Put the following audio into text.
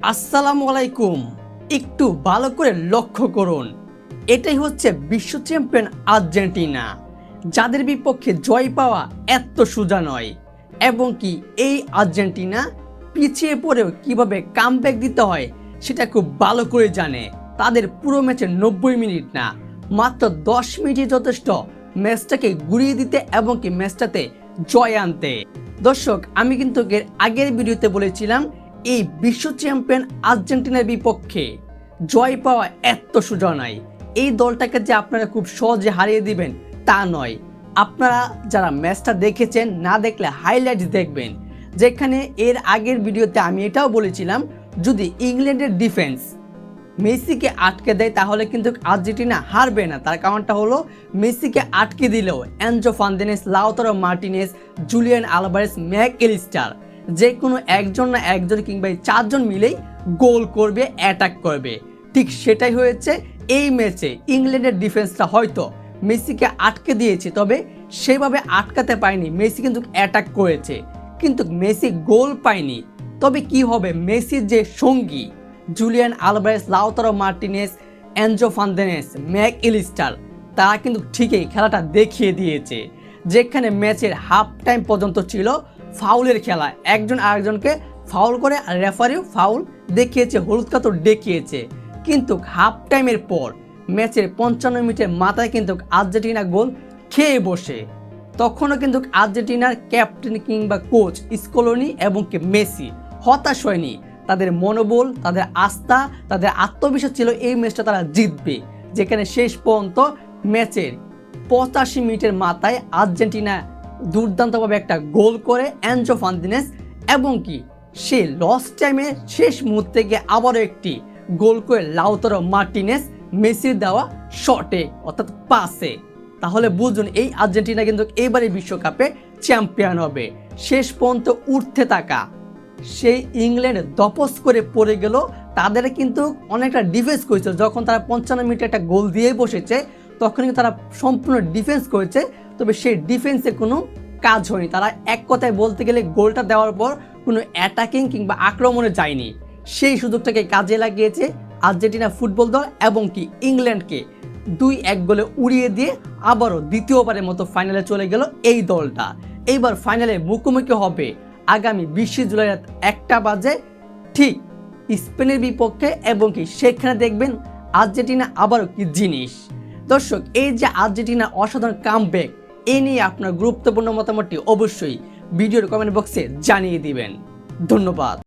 আসসালামু আলাইকুম। একটু ভালো করে লক্ষ্য করুন, এটাই হচ্ছে বিশ্ব চ্যাম্পিয়ন আর্জেন্টিনা, যাদের বিপক্ষে জয় পাওয়া এত সোজা নয়। এবং কি এই আর্জেন্টিনা পিছিয়ে পড়েও কিভাবে কামব্যাক দিতে হয় সেটা খুব ভালো করে জানে। তাদের পুরো ম্যাচে 90 মিনিট না, মাত্র 10 মিনিটই যথেষ্ট ম্যাচটাকে ঘুরিয়ে দিতে এবং কি ম্যাচটাতে জয় আনতে। দর্শক, আমি কিন্তু এর আগের ভিডিওতে বলেছিলাম এই বিশ্ব চ্যাম্পিয়ন আর্জেন্টিনার বিপক্ষে জয় পাওয়া এত সোজা নয়। এই দলটাকে যে আপনারা খুব সহজে হারিয়ে দিবেন তা নয়। আপনারা যারা ম্যাচটা দেখেছেন, না দেখলে হাইলাইটস দেখবেন, যেখানে এর আগের ভিডিওতে আমি এটাও বলেছিলাম যদি ইংল্যান্ডের ডিফেন্স মেসিকে আটকে দেয় তাহলে কিন্তু আর্জেন্টিনা হারবে না। তার কারণটা হলো মেসিকে আটকে দিলেও Enzo Fernandez, Lautaro Martinez, Julian Alvarez, Mac Allister যে কোনো একজন না একজন কিংবা চারজন মিলেই গোল করবে, অ্যাটাক করবে। ঠিক সেটাই হয়েছে এই ম্যাচে। ইংল্যান্ডের ডিফেন্সটা হয়তো মেসিকে আটকে দিয়েছে, তবে সেভাবে আটকাতে পারেনি। মেসি কিন্তু অ্যাটাক করেছে, কিন্তু মেসি গোল পায়নি। তবে কি হবে, মেসির যে সঙ্গী Julian Alvarez, Lautaro Martinez, Enzo Fernandez, Mac Allister তারা কিন্তু ঠিকই খেলাটা দেখিয়ে দিয়েছে। যেখানে ম্যাচের হাফ টাইম পর্যন্ত ছিল ফাউলের খেলা, একজন আরেকজনকে ফাউল করে আর রেফারিও ফাউল দেখিয়েছে, হলুদ কার্ড দেখিয়েছে। কিন্তু হাফ টাইমের পর ম্যাচের 55 মিনিটের মাথায় কিন্তু আর্জেন্টিনা গোল খেয়ে বসে। তখনও কিন্তু আর্জেন্টিনার ক্যাপ্টেন কিংবা কোচ স্কলোনি এবং মেসি হতাশ হয়নি। তাদের মনোবল, তাদের আস্থা, তাদের আত্মবিশ্বাস ছিল এই ম্যাচটা তারা জিতবে। যেখানে শেষ পর্যন্ত ম্যাচের 85 মিনিটের মাথায় আর্জেন্টিনা দুর্দান্তভাবে একটা গোল করে এনজো ফার্নান্দেজ, এবং কি সে লস টাইমে শেষ মুহূর্তে গিয়ে আবারও একটি গোল করে লাউতারো মার্টিনেজ মেসির দেওয়া শটে অর্থাৎ পাসে। তাহলে বুঝুন এই আর্জেন্টিনা কিন্তু এবারে বিশ্বকাপে চ্যাম্পিয়ন হবে। শেষ পর্যন্ত উঠতে থাকা সেই ইংল্যান্ড দপস করে পড়ে গেল। তাদের কিন্তু অনেকটা ডিফেন্স করেছে, যখন তারা 55 মিনিটে একটা গোল দিয়ে বসেছে তখন কিন্তু তারা সম্পূর্ণ ডিফেন্স করেছে, তবে সেই ডিফেন্সে কোনো কাজ হয়নি। তারা এক কথায় বলতে গেলে গোলটা দেওয়ার পর কোনো অ্যাটাকিং কিংবা আক্রমণে যায়নি। সেই সুযোগটাকে কাজে লাগিয়েছে আর্জেন্টিনা ফুটবল দল এবং কি ইংল্যান্ডকে 2-1 গোলে উড়িয়ে দিয়ে আবারও দ্বিতীয়বারের মতো ফাইনালে চলে গেল এই দলটা। এইবার ফাইনালে মুখোমুখি হবে আগামী 20 জুলাই রাত 1টা বাজে ঠিক স্পেনের বিপক্ষে, এবং কি সেখানে দেখবেন আর্জেন্টিনা আবারও কি জিনিস। দর্শক, এই যে আর্জেন্টিনা অসাধারণ কামব্যাক, এ নিয়ে আপনার গুরুত্বপূর্ণ মতামতটি অবশ্যই ভিডিওর কমেন্ট বক্সে জানিয়ে দিবেন। ধন্যবাদ।